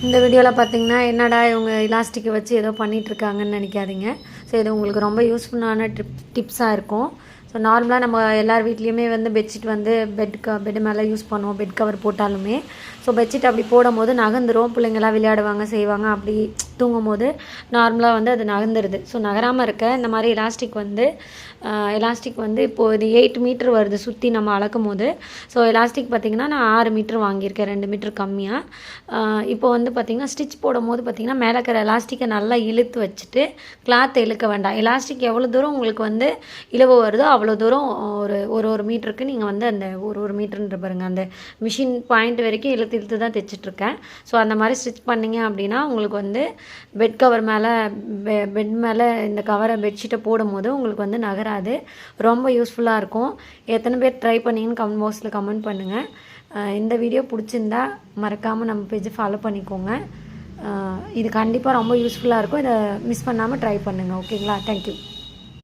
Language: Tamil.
இந்த வீடியோவில் பார்த்தீங்கன்னா என்னடா இவங்க எலாஸ்டிக்கை வச்சு ஏதோ பண்ணிகிட்ருக்காங்கன்னு நினைக்காதீங்க. ஸோ இது உங்களுக்கு ரொம்ப யூஸ்ஃபுல்லான டிப்ஸாக இருக்கும். ஸோ நார்மலாக நம்ம எல்லார் வீட்லேயுமே வந்து பெட்ஷீட் வந்து பெட் மேலே யூஸ் பண்ணுவோம், பெட் கவர் போட்டாலுமே. ஸோ பெட்ஷீட் அப்படி போடும் போது நகர்ந்துரும், பிள்ளைங்களாம் விளையாடுவாங்க செய்வாங்க, அப்படி தூங்கும் போது நார்மலாக வந்து அது நகர்ந்துருது. ஸோ நகராமல் இருக்க இந்த மாதிரி எலாஸ்டிக் வந்து இப்போது இது 8 மீட்டர் வருது சுற்றி நம்ம அளக்கும் போது. ஸோ எலாஸ்டிக் பார்த்திங்கன்னா நான் 6 மீட்டர் வாங்கியிருக்கேன், 2 மீட்டர் கம்மியாக. இப்போ வந்து பார்த்திங்கன்னா ஸ்டிச் போடும் போது பார்த்திங்கன்னா மேலே இருக்கிற எலாஸ்டிக்கை நல்லா இழுத்து வச்சுட்டு கிளாத்தை இழுக்க வேண்டாம். எலாஸ்டிக் எவ்வளோ தூரம் உங்களுக்கு வந்து இழுவு வருதோ அவ்வளோ தூரம் ஒரு மீட்டருக்கு நீங்கள் வந்து அந்த ஒரு மீட்டர்ன்ற பாருங்கள், அந்த மிஷின் பாயிண்ட் வரைக்கும் இழுத்து தான் தைச்சிட்ருக்கேன். ஸோ அந்த மாதிரி ஸ்டிச் பண்ணிங்க அப்படின்னா உங்களுக்கு வந்து பெட் கவர் மேலே பெட் மேலே இந்த கவரை பெட்ஷீட்டை போடும் போது உங்களுக்கு வந்து நகராது. ரொம்ப யூஸ்ஃபுல்லாக இருக்கும். எத்தனை பேர் ட்ரை பண்ணிங்கன்னு கமெண்ட் பாக்ஸில் கமெண்ட் பண்ணுங்கள். இந்த வீடியோ பிடிச்சிருந்தா மறக்காமல் நம்ம பேஜை ஃபாலோ பண்ணிக்கோங்க. இது கண்டிப்பாக ரொம்ப யூஸ்ஃபுல்லாக இருக்கும். இதை மிஸ் பண்ணாமல் ட்ரை பண்ணுங்கள். ஓகேங்களா? தேங்க்யூ.